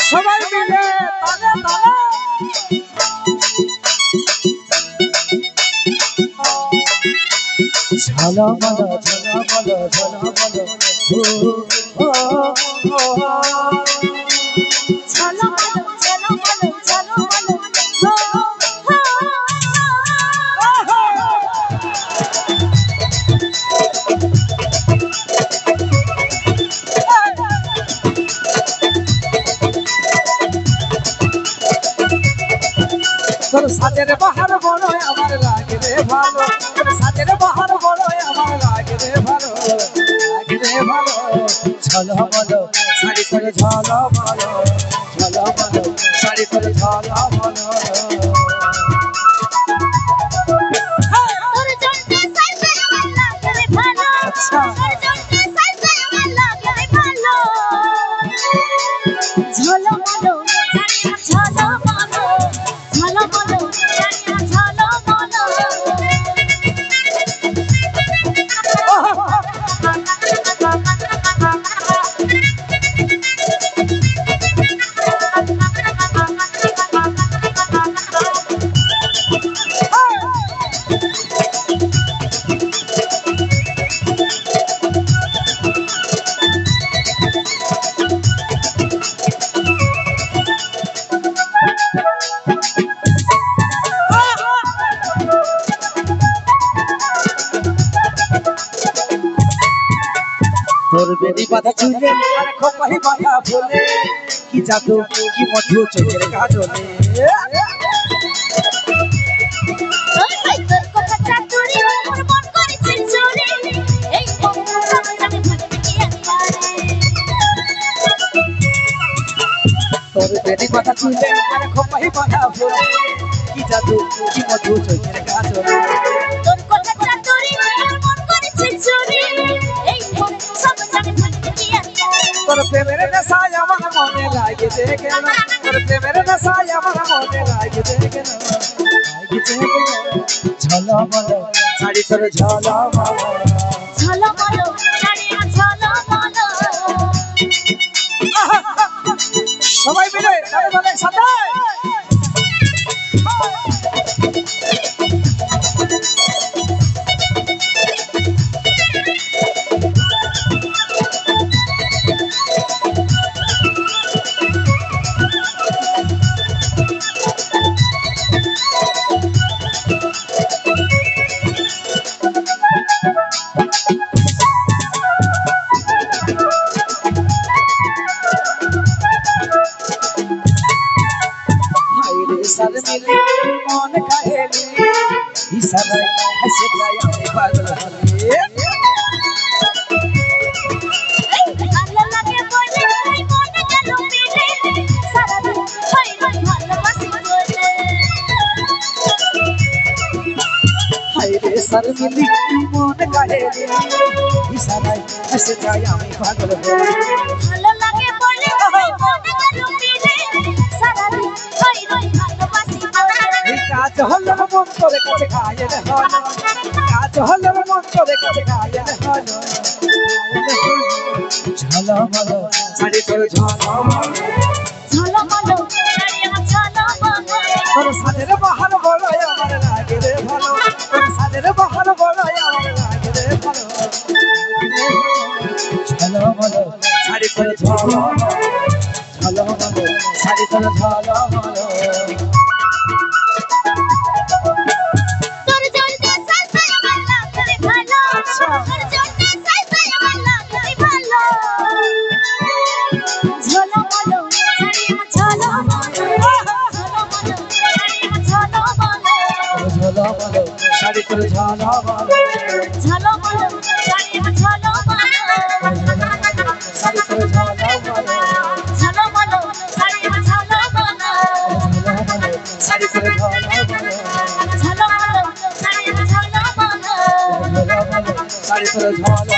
সবাই মিলে তালে তালে ঝলমল ঝলমল ঝলমল ও ঝলমল ঝলমল ঝলমল তোর সাজের বাহার বড় আমার লাগে রে ভালো, তোর সাজের বাহার বড় আমার লাগে রে ভালো, লাগে রে ভালো। ঝলমল শাড়ি করে ঝলমল, ঝলমল শাড়ি করে ঝলমল। তোর জন্যে সাইজে আমার লাগে রে ভালো, আচ্ছা তোর জন্যে সাইজে আমার লাগে রে ভালো। ঝলমল শাড়ি ঝলমল, ঝলমল শাড়ি ঝলমল। তোর বেদি বাঁধা চুলে আর খোপাই বাঁধা বলে, কি জাদু কি মধু চোখের কাজলে। তোর কথা চাতুরি মোর মন করেছে চুরি, এই মন সামনে ভাবতে কি পারে। তোর বেদি বাঁধা চুলে আর খোপাই বাঁধা বলে, কি জাদু কি মধু চোখের কাজলে। তোর কথা চাতুরি মোর মন করেছে চুরি, এই মন সামনে ভাবতে কি পারে। তোর প্রেমের নেশায় আমার মনে লাগে দেখে না, তোর প্রেমের নেশায় আমার মনে লাগে দেখে না, লাগে দেখে না। ঝলমল শাড়ি তোর ঝলমল, ঝলমল শাড়ি ঝলমল। সবাই মিলে তালে তালে সাথে। সার মিলে মন কাহেলি, ইশারায় হাসে যায় আমি পাগল হলে। আল্লাহ লাগে বলে এই মনে গেল মিলে, সারাদিন হয় রই ভালোবাসি বলে। হায়রে সার মিলে মন কাহেলি, ইশারায় হাসে যায় আমি পাগল হলে। ভালো লাগে বলে এই মনে গেল মিলে, সারাদিন হয় রই ভালোবাসি বলে। কাজ হলো মন তোর কাছে গায়ের হলো, কাজ হলো মন তোর কাছে গায়ের হলো। ঝলমল শাড়ি তোর ঝলমল, ঝলমল শাড়ি ঝলমল। তোর সাজের বাহার বড় আমার লাগে রে ভালো, তোর সাজের বাহার বড় আমার লাগে রে ভালো। ঝলমল শাড়ি তোর ঝলমল, ঝলমল শাড়ি তোর ঝলমল। তোর জন্যে সাইজে আমার লাগে রে ভালো, তোর জন্যে সাইজে আমার লাগে রে ভালো। ঝলমল শাড়ি ঝলমল, ঝলমল শাড়ি ঝলমল। ঝলমল শাড়ি তোর ঝলমল, ঝলমল শাড়ি ঝলমল, শাড়ি তোর ঝলমল, ঝলমল শাড়ি ঝলমল, শাড়ি তোর ঝলমল, ঝলমল শাড়ি ঝলমল, শাড়ি তোর ঝলমল।